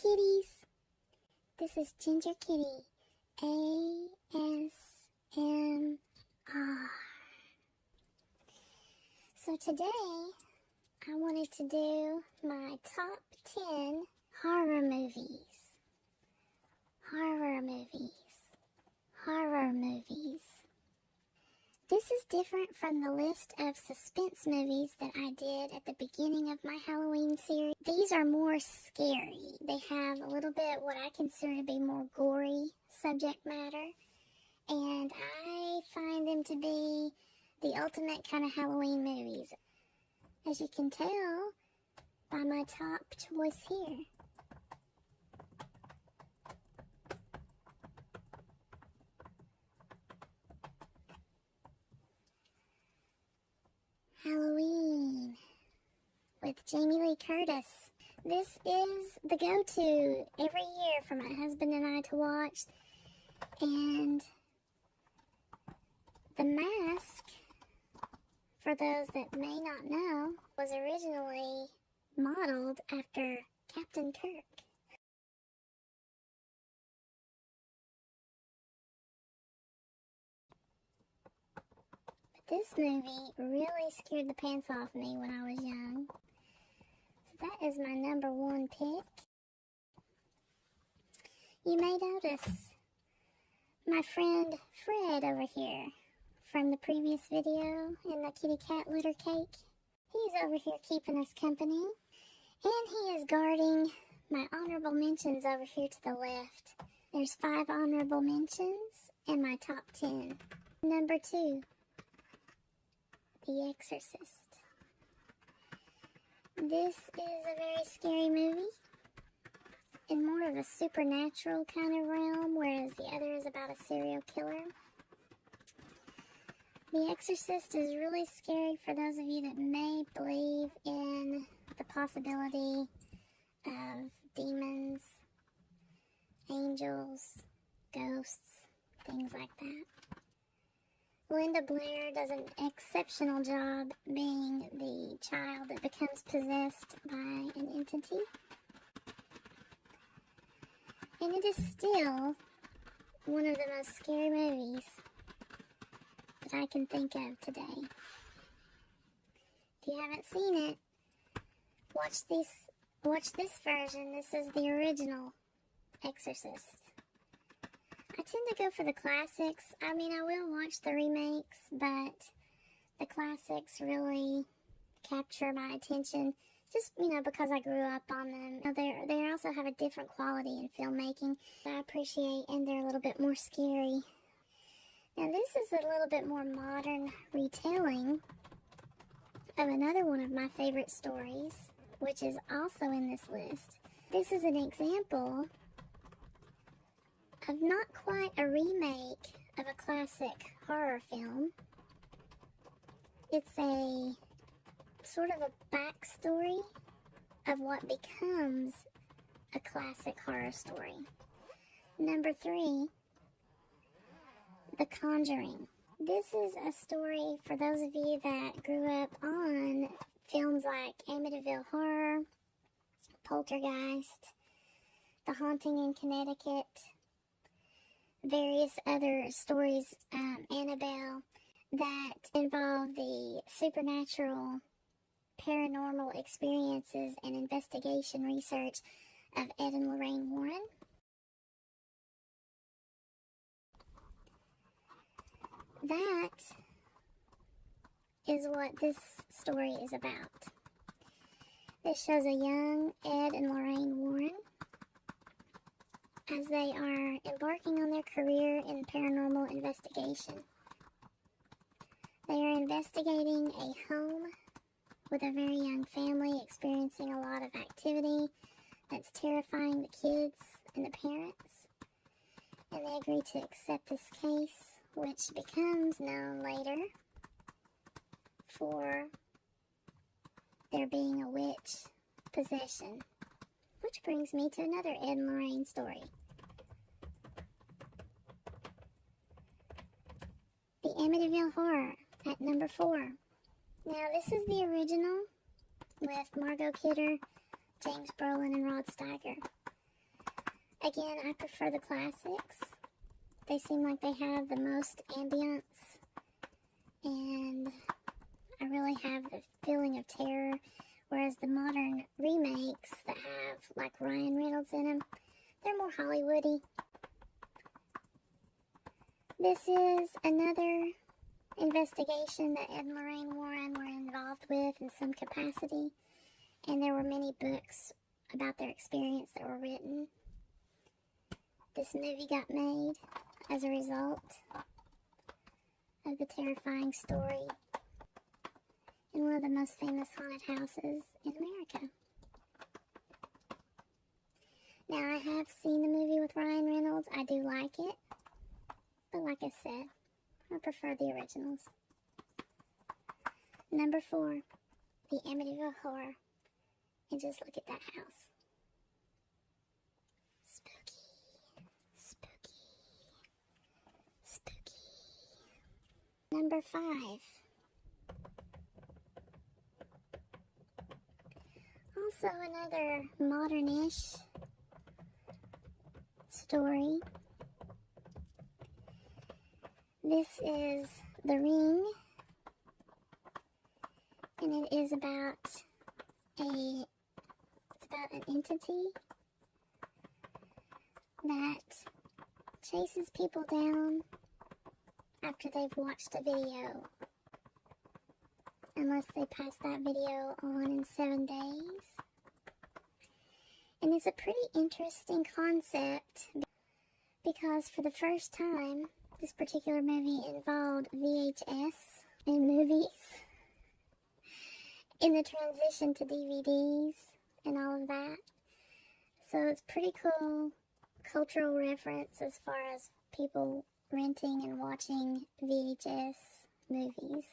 Hello, kitties. This is Ginger Kitty, ASMR. So today, I wanted to do my top 10 horror movies. Horror movies. Horror movies. This is different from the list of suspense movies that I did at the beginning of my Halloween series. These are more scary. They have a little bit what I consider to be more gory subject matter, and I find them to be the ultimate kind of Halloween movies, as you can tell by my top choice here. Halloween with Jamie Lee Curtis. This is the go-to every year for my husband and I to watch. And the mask, for those that may not know, was originally modeled after Captain Kirk. This movie really scared the pants off me when I was young. So that is my number one pick. You may notice my friend Fred over here from the previous video in the kitty cat litter cake. He's over here keeping us company. And he is guarding my honorable mentions over here to the left. There's 5 honorable mentions and my top 10. Number 2. The Exorcist. This is a very scary movie in more of a supernatural kind of realm, whereas the other is about a serial killer. The Exorcist is really scary for those of you that may believe in the possibility of demons, angels, ghosts, things like that. Linda Blair does an exceptional job being the child that becomes possessed by an entity. And it is still one of the most scary movies that I can think of today. If you haven't seen it, watch this version. This is the original Exorcist. I tend to go for the classics. I mean, I will watch the remakes, but the classics really capture my attention, just, because I grew up on them. They also have a different quality in filmmaking that I appreciate, and they're a little bit more scary. Now, this is a little bit more modern retelling of another one of my favorite stories, which is also in this list. This is an example of not quite a remake of a classic horror film. It's a sort of a backstory of what becomes a classic horror story. Number 3, The Conjuring. This is a story for those of you that grew up on films like Amityville Horror, Poltergeist, The Haunting in Connecticut, various other stories, Annabelle, that involve the supernatural, paranormal experiences and investigation research of Ed and Lorraine Warren. That is what this story is about. This shows a young Ed and Lorraine Warren as they are embarking on their career in paranormal investigation. They are investigating a home with a very young family experiencing a lot of activity that's terrifying the kids and the parents. And they agree to accept this case, which becomes known later for there being a witch possession. Which brings me to another Ed and Lorraine story. The Amityville Horror at number 4. Now, this is the original with Margot Kidder, James Brolin, and Rod Steiger. Again, I prefer the classics. They seem like they have the most ambience, and I really have the feeling of terror, whereas the modern remakes that have, like, Ryan Reynolds in them, they're more Hollywoody. This is another investigation that Ed and Lorraine Warren were involved with in some capacity, and there were many books about their experience that were written. This movie got made as a result of the terrifying story in one of the most famous haunted houses in America. Now, I have seen the movie with Ryan Reynolds. I do like it, but like I said, I prefer the originals. Number 4, the Amityville Horror. And just look at that house. Spooky, spooky, spooky. Number 5. Also another modern-ish story. This is The Ring, and it is about an entity that chases people down after they've watched a video, unless they pass that video on in 7 days. And it's a pretty interesting concept because for the first time, this particular movie involved VHS in movies, in the transition to DVDs and all of that. So it's pretty cool cultural reference as far as people renting and watching VHS movies.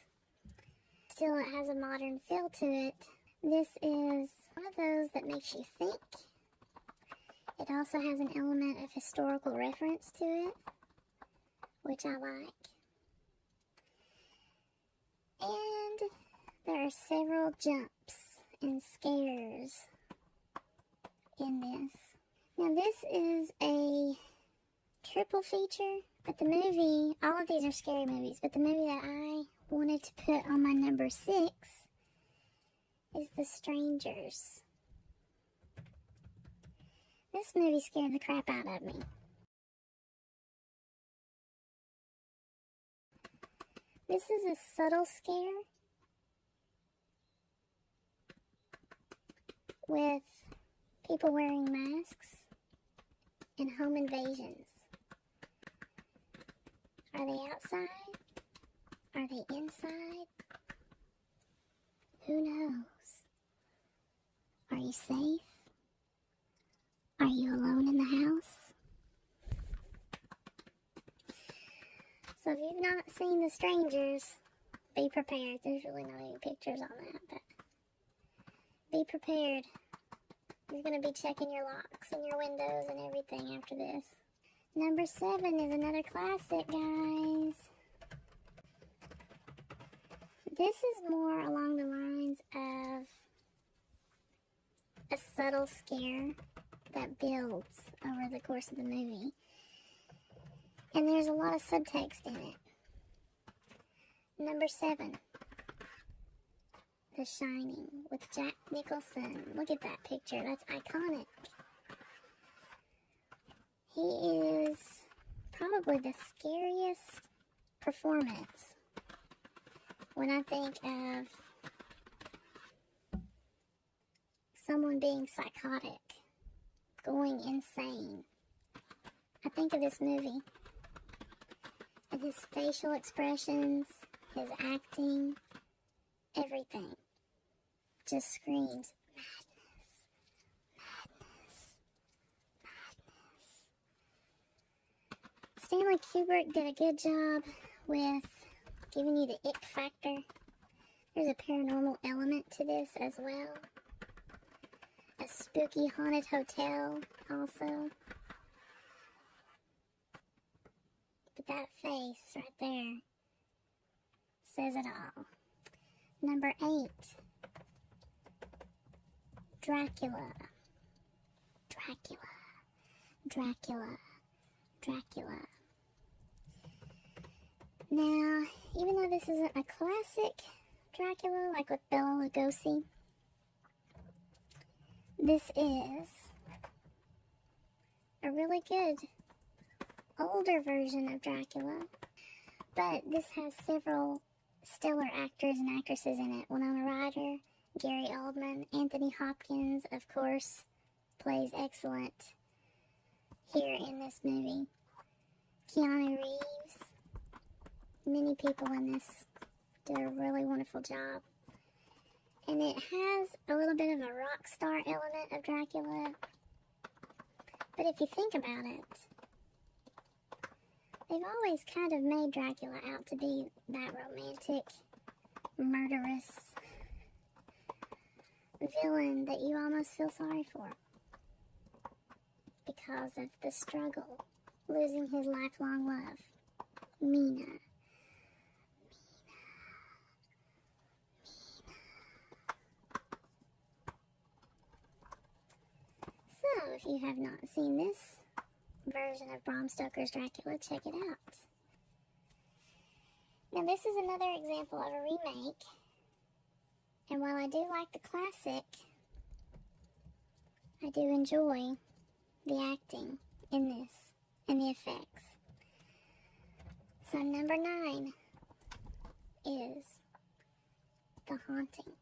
Still, it has a modern feel to it. This is one of those that makes you think. It also has an element of historical reference to it, which I like. And there are several jumps and scares in this. Now, this is a triple feature, but the movie, all of these are scary movies, but the movie that I wanted to put on my number 6 is The Strangers. This movie scared the crap out of me. This is a subtle scare with people wearing masks and home invasions. Are they outside? Are they inside? Who knows? Are you safe? Are you alone in the house? So if you've not seen The Strangers, be prepared. There's really not any pictures on that, but be prepared. You're going to be checking your locks and your windows and everything after this. Number 7 is another classic, guys. This is more along the lines of a subtle scare that builds over the course of the movie. And there's a lot of subtext in it. Number 7, The Shining with Jack Nicholson. Look at that picture. That's iconic. He is probably the scariest performance when I think of someone being psychotic, going insane. I think of this movie and his facial expressions, his acting, everything just screams madness, madness, madness. Stanley Kubrick did a good job with giving you the ick factor. There's a paranormal element to this as well. A spooky haunted hotel also. But that face right there says it all. Number 8, Dracula. Dracula. Dracula. Dracula. Now, even though this isn't a classic Dracula, like with Bela Lugosi, this is a really good older version of Dracula, but this has several stellar actors and actresses in it. Winona Ryder, Gary Oldman, Anthony Hopkins, of course, plays excellent here in this movie. Keanu Reeves, many people in this did a really wonderful job. And it has a little bit of a rock star element of Dracula. But if you think about it, they've always kind of made Dracula out to be that romantic, murderous villain that you almost feel sorry for. Because of the struggle, losing his lifelong love, Mina. So, if you have not seen this version of Bram Stoker's Dracula, check it out. Now, this is another example of a remake, and while I do like the classic, I do enjoy the acting in this and the effects. So, number 9 is The Haunting.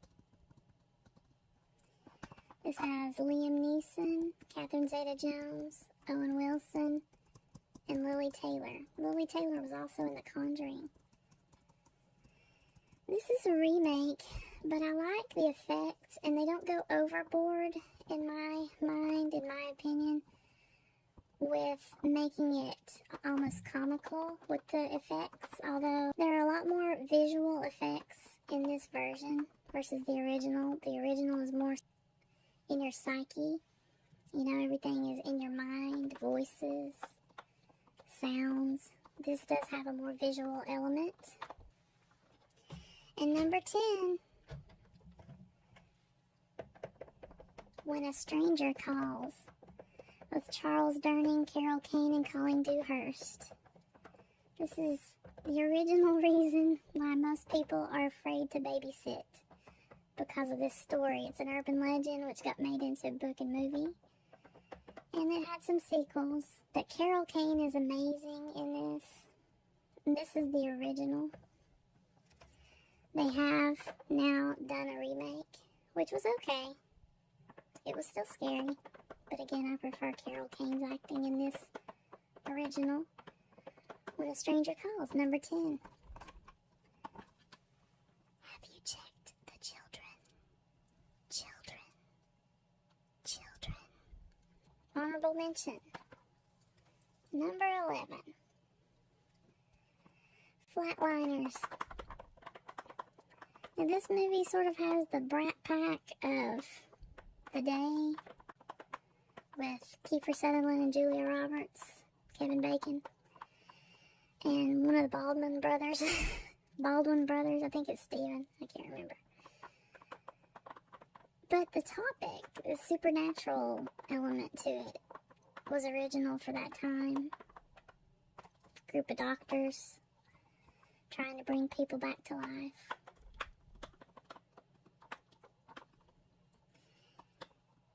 This has Liam Neeson, Catherine Zeta-Jones, Owen Wilson, and Lily Taylor. Lily Taylor was also in The Conjuring. This is a remake, but I like the effects, and they don't go overboard, in my mind, in my opinion, with making it almost comical with the effects, although there are a lot more visual effects in this version versus the original. The original is more in your psyche. You know, everything is in your mind, voices, sounds. This does have a more visual element. And number 10, When a Stranger Calls, with Charles Durning, Carol Kane, and Colleen Dewhurst. This is the original reason why most people are afraid to babysit, because of this story. It's an urban legend which got made into a book and movie. And it had some sequels. But Carol Kane is amazing in this. And this is the original. They have now done a remake, which was okay. It was still scary. But again, I prefer Carol Kane's acting in this original. When a Stranger Calls, number 10. Have you checked the children? Children. Honorable mention. Number 11. Flatliners. Now this movie sort of has the Brat Pack of the day, with Kiefer Sutherland and Julia Roberts, Kevin Bacon, and one of the Baldwin brothers, I think it's Steven, I can't remember. But the topic, the supernatural element to it, was original for that time. A group of doctors trying to bring people back to life.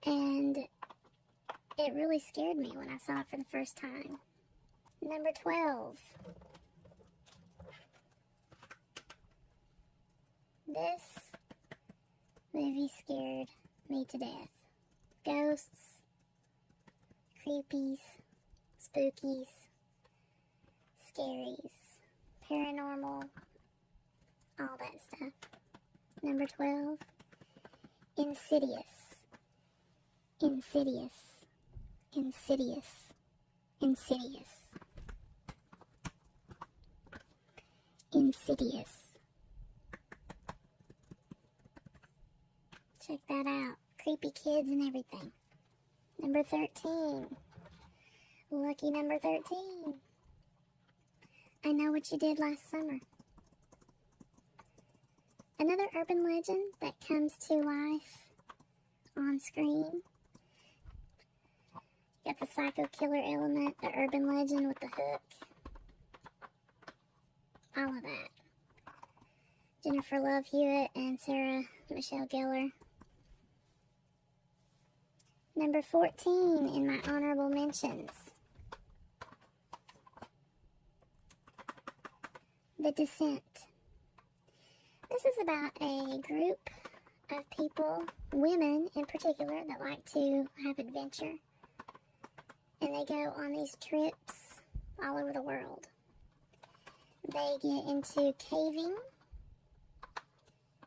And it really scared me when I saw it for the first time. Number 12. This movie scared me to death. Ghosts, creepies, spookies, scaries, paranormal, all that stuff. Number 12. Insidious. Check that out. Creepy kids and everything. Number 13. Lucky number 13. I Know What You Did Last Summer. Another urban legend that comes to life on screen. Got the psycho killer element, the urban legend with the hook. All of that. Jennifer Love Hewitt and Sarah Michelle Gellar. Number 14 in my honorable mentions. The Descent. This is about a group of people, women in particular, that like to have adventure. And they go on these trips all over the world. They get into caving,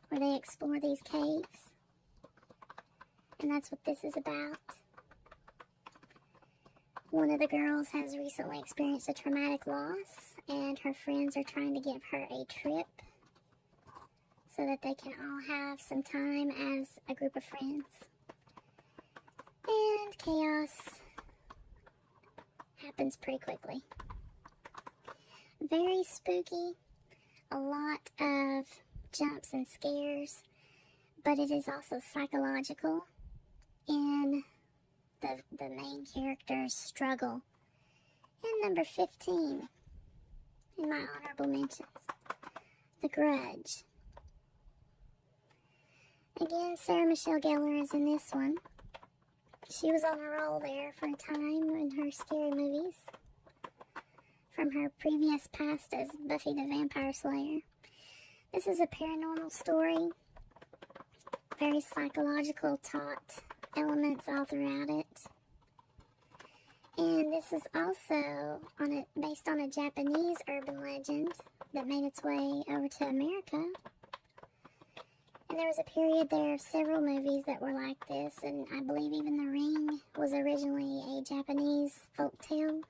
where they explore these caves. And that's what this is about. One of the girls has recently experienced a traumatic loss, and her friends are trying to give her a trip so that they can all have some time as a group of friends. And chaos happens pretty quickly. Very spooky, a lot of jumps and scares, but it is also psychological in the main character's struggle. And number 15 in my honorable mentions, The Grudge. Again, Sarah Michelle Gellar is in this one. She was on a roll there for a time in her scary movies from her previous past as Buffy the Vampire Slayer. This is a paranormal story, very psychological taught elements all throughout it. And this is also based on a Japanese urban legend that made its way over to America. And there was a period there of several movies that were like this, and I believe even The Ring was originally a Japanese folktale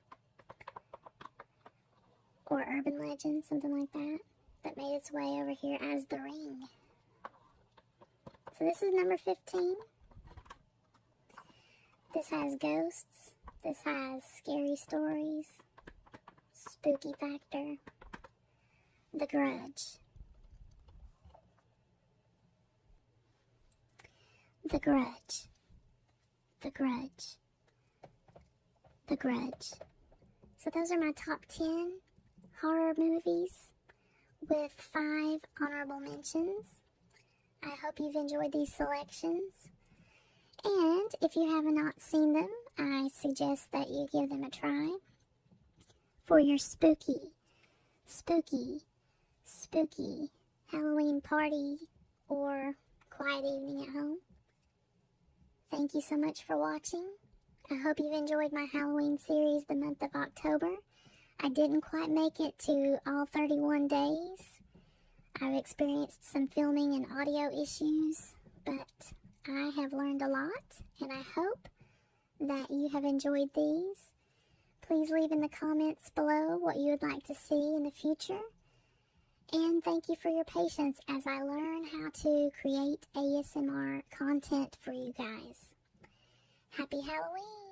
or urban legend, something like that, that made its way over here as The Ring. So this is number 15. This has ghosts. This has scary stories. Spooky factor. The Grudge. The Grudge. The Grudge. The Grudge. So those are my top 10 horror movies with 5 honorable mentions. I hope you've enjoyed these selections. And if you have not seen them, I suggest that you give them a try for your spooky Halloween party or quiet evening at home. Thank you so much for watching. I hope you've enjoyed my Halloween series the month of October. I didn't quite make it to all 31 days. I've experienced some filming and audio issues, but I have learned a lot, and I hope that you have enjoyed these. Please leave in the comments below what you would like to see in the future. And thank you for your patience as I learn how to create ASMR content for you guys. Happy Halloween!